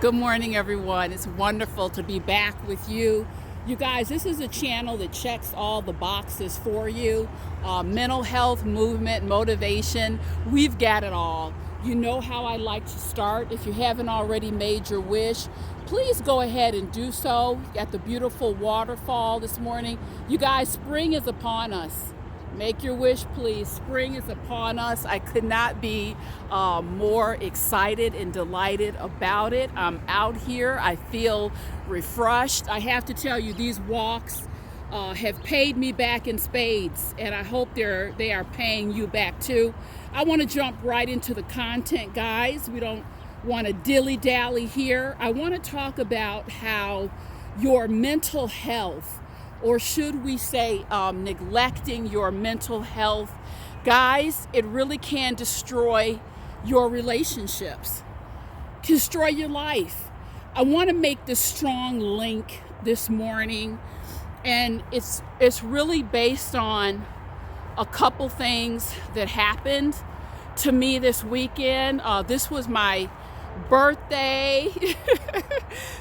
Good morning, everyone. It's wonderful to be back with you. You guys, this is a channel that checks all the boxes for you. Mental health, movement, motivation, we've got it all. You know how I like to start. If you haven't already made your wish, please go ahead and do so. At the beautiful waterfall this morning. You guys, spring is upon us. Make your wish, please. Spring is upon us. I could not be more excited and delighted about it. I'm out here. I feel refreshed. I have to tell you, these walks have paid me back in spades, and I hope they are paying you back too. I want to jump right into the content, guys. We don't want to dilly-dally here. I want to talk about how your mental health, or should we say neglecting your mental health, guys, it really can destroy your relationships, destroy your life. I want to make this strong link this morning, and it's really based on a couple things that happened to me this weekend. This was my birthday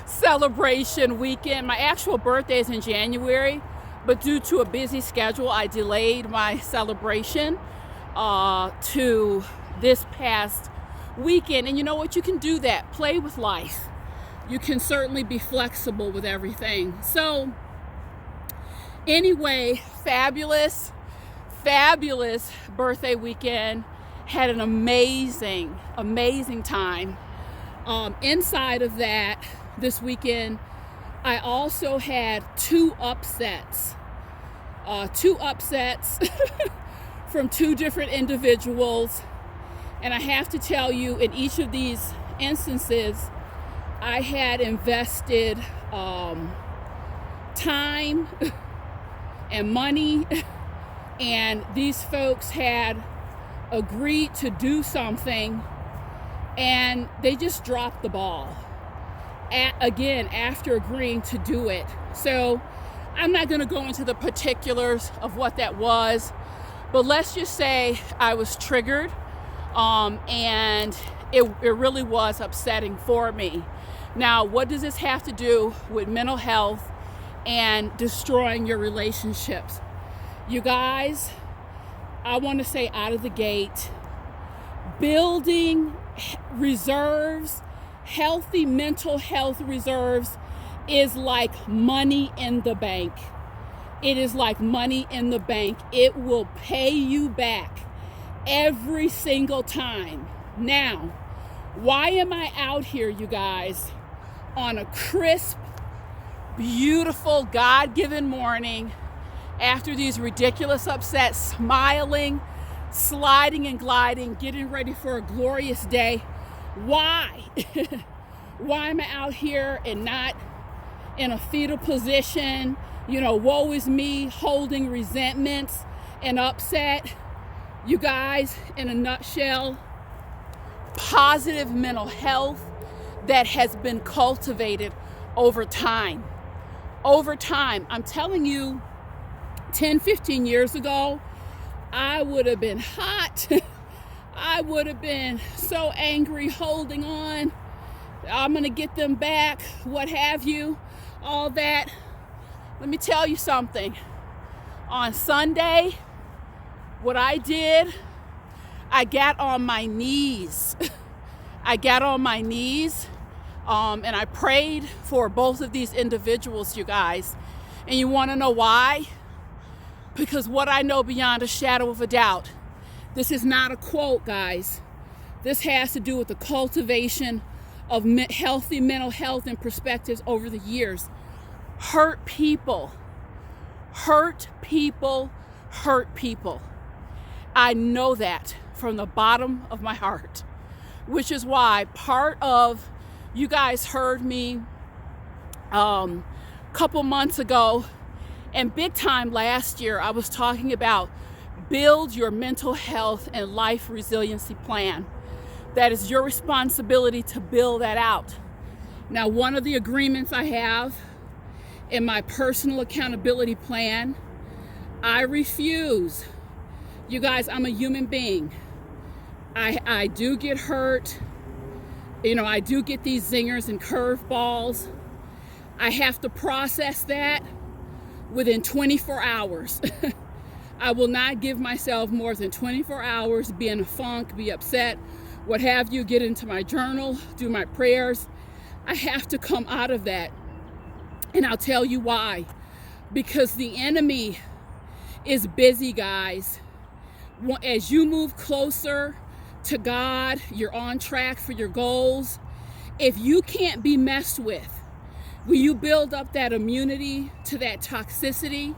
celebration weekend. My actual birthday is in January, but due to a busy schedule, I delayed my celebration to this past weekend. And you know what? You can do that. Play with life. You can certainly be flexible with everything. So anyway, fabulous birthday weekend. Had an amazing time. Inside of that, this weekend, I also had two upsets from two different individuals. And I have to tell you, in each of these instances, I had invested time and money, and these folks had agreed to do something, and they just dropped the ball again after agreeing to do it. So I'm not going to go into the particulars of what that was, but let's just say I was triggered, and it really was upsetting for me. Now, what does this have to do with mental health and destroying your relationships? You guys, I want to say out of the gate, building reserves, healthy mental health reserves, is like money in the bank. It is like money in the bank. It will pay you back every single time. Now, why am I out here, you guys, on a crisp, beautiful, God-given morning after these ridiculous upsets, smiling, sliding and gliding, getting ready for a glorious day? Why? Why am I out here and not in a fetal position, woe is me, holding resentments and upset? You guys, in a nutshell, positive mental health that has been cultivated over time. Over time. I'm telling you, 10, 15 years ago, I would have been hot. I would have been so angry, holding on. I'm going to get them back, what have you, all that. Let me tell you something. On Sunday, what I did, I got on my knees. I got on my knees, and I prayed for both of these individuals, you guys. And you want to know why? Because what I know beyond a shadow of a doubt, this is not a quote, guys. This has to do with the cultivation of healthy mental health and perspectives over the years. Hurt people. I know that from the bottom of my heart, which is why you guys heard me a couple months ago, and big time last year, I was talking about build your mental health and life resiliency plan. That is your responsibility to build that out. Now, one of the agreements I have in my personal accountability plan, I refuse. You guys, I'm a human being. I do get hurt. I do get these zingers and curveballs. I have to process that within 24 hours. I will not give myself more than 24 hours, be in a funk, be upset, what have you, get into my journal, do my prayers. I have to come out of that. And I'll tell you why. Because the enemy is busy, guys. As you move closer to God, you're on track for your goals. If you can't be messed with, will you build up that immunity to that toxicity?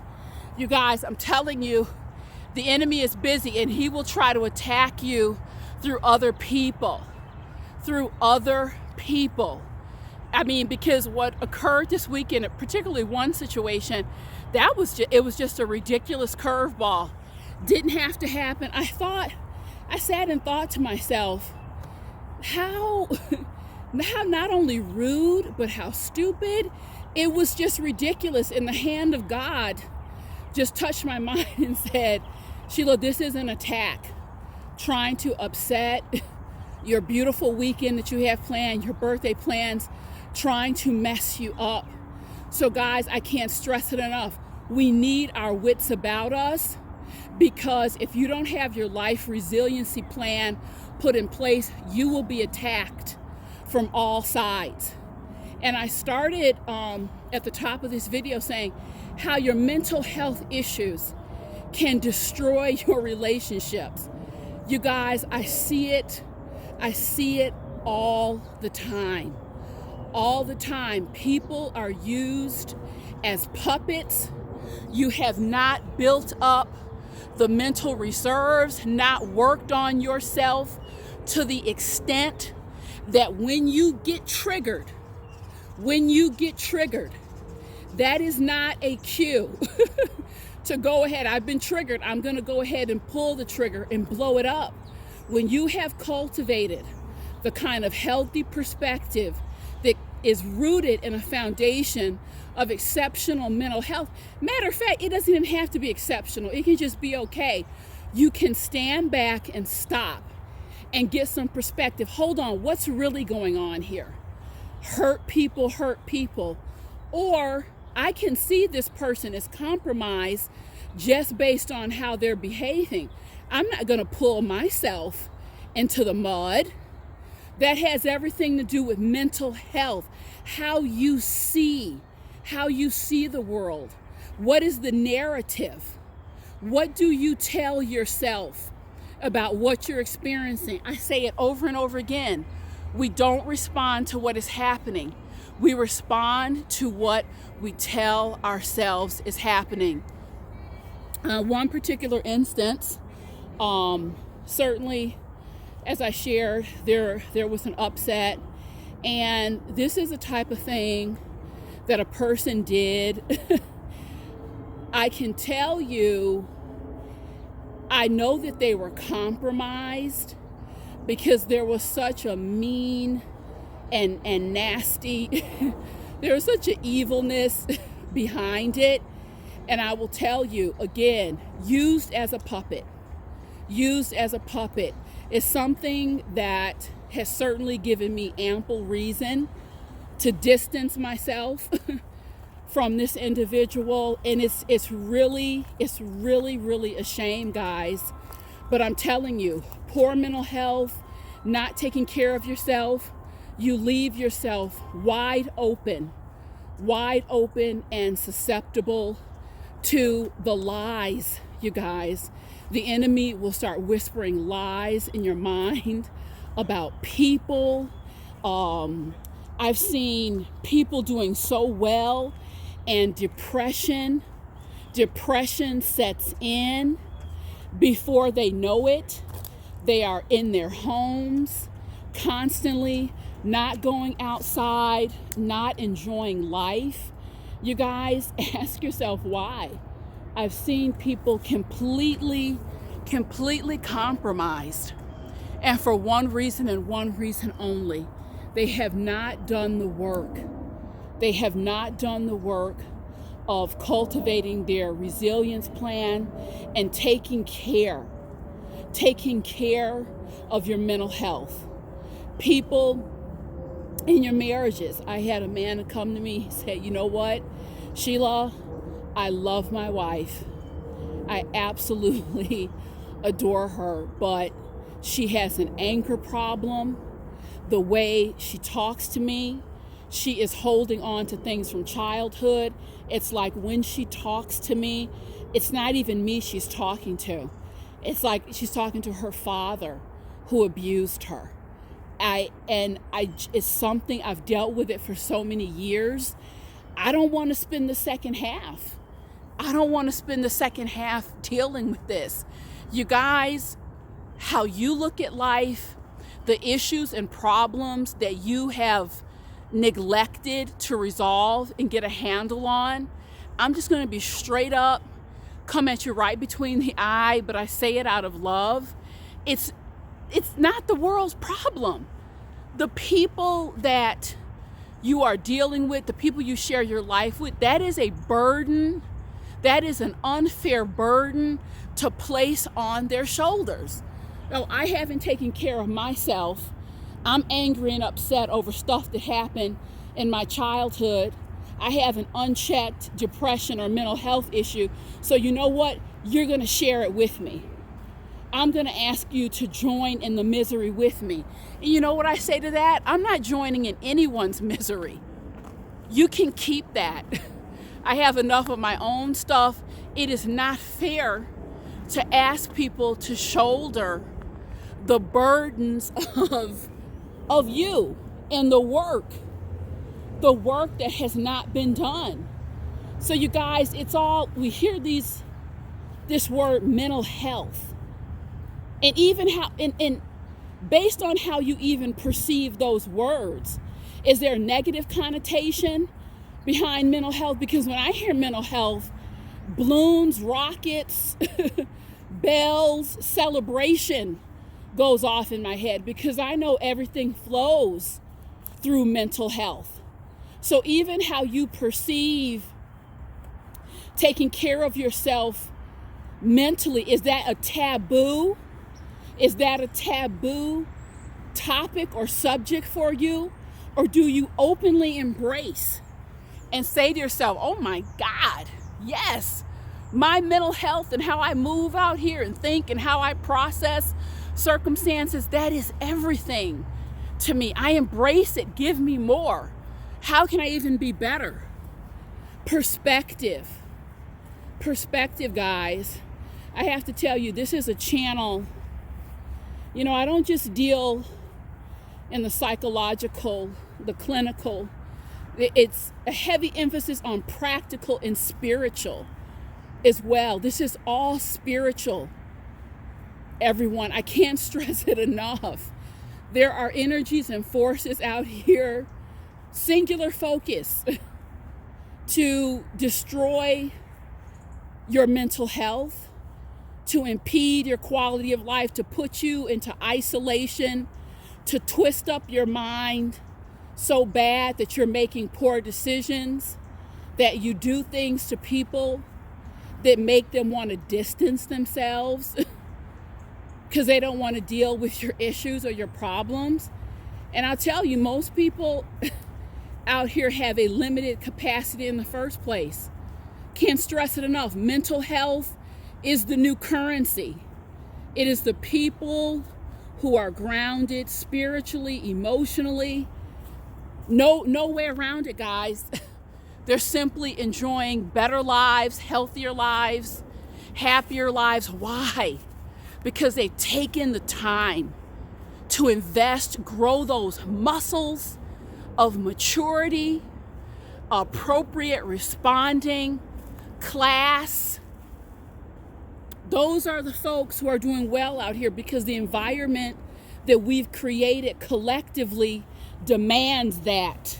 You guys, I'm telling you, the enemy is busy, and he will try to attack you through other people. I mean, because what occurred this weekend, particularly one situation, it was just a ridiculous curveball. Didn't have to happen. I sat and thought to myself, how not only rude, but how stupid. It was just ridiculous. And the hand of God just touched my mind and said, Sheila, this is an attack trying to upset your beautiful weekend that you have planned, your birthday plans, trying to mess you up. So guys, I can't stress it enough. We need our wits about us, because if you don't have your life resiliency plan put in place, you will be attacked from all sides. And I started at the top of this video saying how your mental health issues can destroy your relationships. You guys, I see it all the time. All the time. People are used as puppets. You have not built up the mental reserves, not worked on yourself to the extent that when you get triggered, that is not a cue to go ahead. I've been triggered. I'm going to go ahead and pull the trigger and blow it up. When you have cultivated the kind of healthy perspective that is rooted in a foundation of exceptional mental health. Matter of fact, it doesn't even have to be exceptional. It can just be okay. You can stand back and stop and get some perspective. Hold on, what's really going on here? Hurt people. Or I can see this person is compromised just based on how they're behaving. I'm not going to pull myself into the mud. That has everything to do with mental health, how you see the world. What is the narrative? What do you tell yourself about what you're experiencing? I say it over and over again. We don't respond to what is happening. We respond to what we tell ourselves is happening. One particular instance, certainly, as I shared, there was an upset, and this is a type of thing that a person did. I can tell you, I know that they were compromised because there was such a mean and nasty, there was such an evilness behind it. And I will tell you again, used as a puppet is something that has certainly given me ample reason to distance myself from this individual. And it's really a shame, guys. But I'm telling you, poor mental health, not taking care of yourself, you leave yourself wide open and susceptible to the lies, you guys. The enemy will start whispering lies in your mind about people. I've seen people doing so well, and depression sets in before they know it. They are in their homes constantly, not going outside, not enjoying life. You guys, ask yourself why. I've seen people completely compromised. And for one reason and one reason only. They have not done the work. They have not done the work of cultivating their resilience plan and taking care of your mental health. People in your marriages. I had a man come to me, he said, you know what, Sheila, I love my wife. I absolutely adore her, but she has an anger problem. The way she talks to me, she is holding on to things from childhood. It's like when she talks to me, it's not even me she's talking to. It's like she's talking to her father who abused her. It's something I've dealt with it for so many years. I don't want to spend the second half. I don't want to spend the second half dealing with this. You guys, how you look at life, the issues and problems that you have neglected to resolve and get a handle on, I'm just going to be straight up, come at you right between the eye, but I say it out of love. It's not the world's problem. The people that you are dealing with, the people you share your life with, that is a burden. That is an unfair burden to place on their shoulders. No, I haven't taken care of myself. I'm angry and upset over stuff that happened in my childhood. I have an unchecked depression or mental health issue. So you know what? You're going to share it with me. I'm going to ask you to join in the misery with me. And you know what I say to that? I'm not joining in anyone's misery. You can keep that. I have enough of my own stuff. It is not fair to ask people to shoulder the burdens of you and the work that has not been done. So you guys, we hear this word mental health, and even how, and based on how you even perceive those words, is there a negative connotation behind mental health? Because when I hear mental health, balloons, rockets, bells, celebration goes off in my head, because I know everything flows through mental health. So even how you perceive taking care of yourself mentally, is that a taboo? Is that a taboo topic or subject for you? Or do you openly embrace and say to yourself, oh my God, yes, my mental health and how I move out here and think and how I process circumstances, that is everything to me. I embrace it. Give me more. How can I even be better? Perspective, guys. I have to tell you, this is a channel. You know, I don't just deal in the psychological, the clinical. It's a heavy emphasis on practical and spiritual as well. This is all spiritual, everyone. I can't stress it enough. There are energies and forces out here, singular focus, to destroy your mental health, to impede your quality of life, to put you into isolation, to twist up your mind so bad that you're making poor decisions, that you do things to people that make them want to distance themselves because they don't want to deal with your issues or your problems. And I'll tell you, most people out here have a limited capacity in the first place. Can't stress it enough. Mental health is the new currency. It is the people who are grounded spiritually, emotionally. No way around it, guys. They're simply enjoying better lives, healthier lives, happier lives. Why? Because they've taken the time to invest, grow those muscles of maturity, appropriate responding, class. Those are the folks who are doing well out here, because the environment that we've created collectively demands that.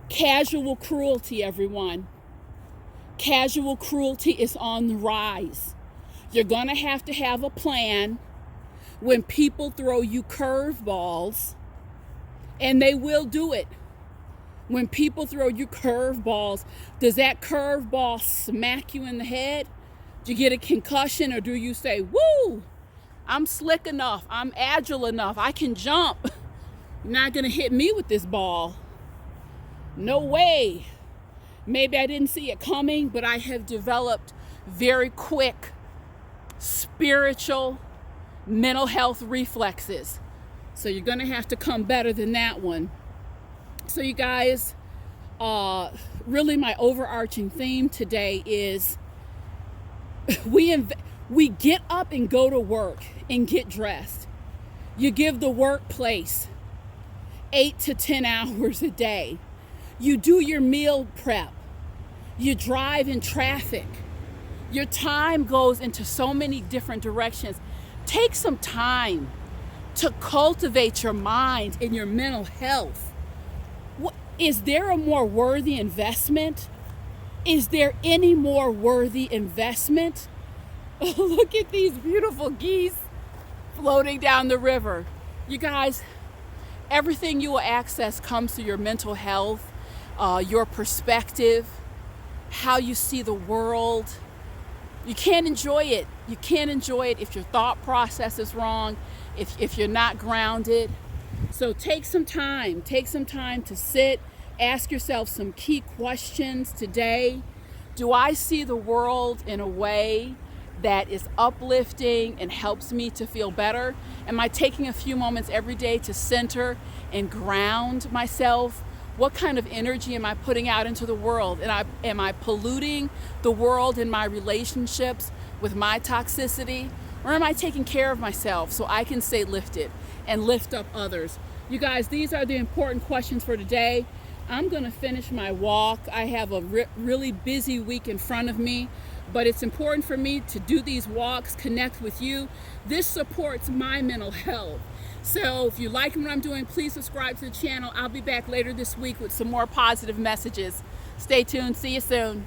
Casual cruelty, everyone. Casual cruelty is on the rise. You're going to have a plan when people throw you curveballs, and they will do it. When people throw you curveballs, does that curveball smack you in the head? Do you get a concussion, or do you say, woo, I'm slick enough, I'm agile enough, I can jump? You're not going to hit me with this ball. No way. Maybe I didn't see it coming, but I have developed very quick spiritual mental health reflexes. So you're going to have to come better than that one. So you guys, really my overarching theme today is we get up and go to work and get dressed. You give the workplace 8 to 10 hours a day. You do your meal prep. You drive in traffic. Your time goes into so many different directions. Take some time to cultivate your mind and your mental health. Is there a more worthy investment? Is there any more worthy investment? Look at these beautiful geese floating down the river. You guys, everything you will access comes through your mental health, your perspective, how you see the world. You can't enjoy it. You can't enjoy it if your thought process is wrong, if you're not grounded. So take some time to sit, ask yourself some key questions today. Do I see the world in a way that is uplifting and helps me to feel better? Am I taking a few moments every day to center and ground myself? What kind of energy am I putting out into the world? And am I polluting the world in my relationships with my toxicity? Or am I taking care of myself so I can stay lifted and lift up others? You guys, these are the important questions for today. I'm going to finish my walk. I have a really busy week in front of me, but it's important for me to do these walks, connect with you. This supports my mental health. So if you like what I'm doing, please subscribe to the channel. I'll be back later this week with some more positive messages. Stay tuned. See you soon.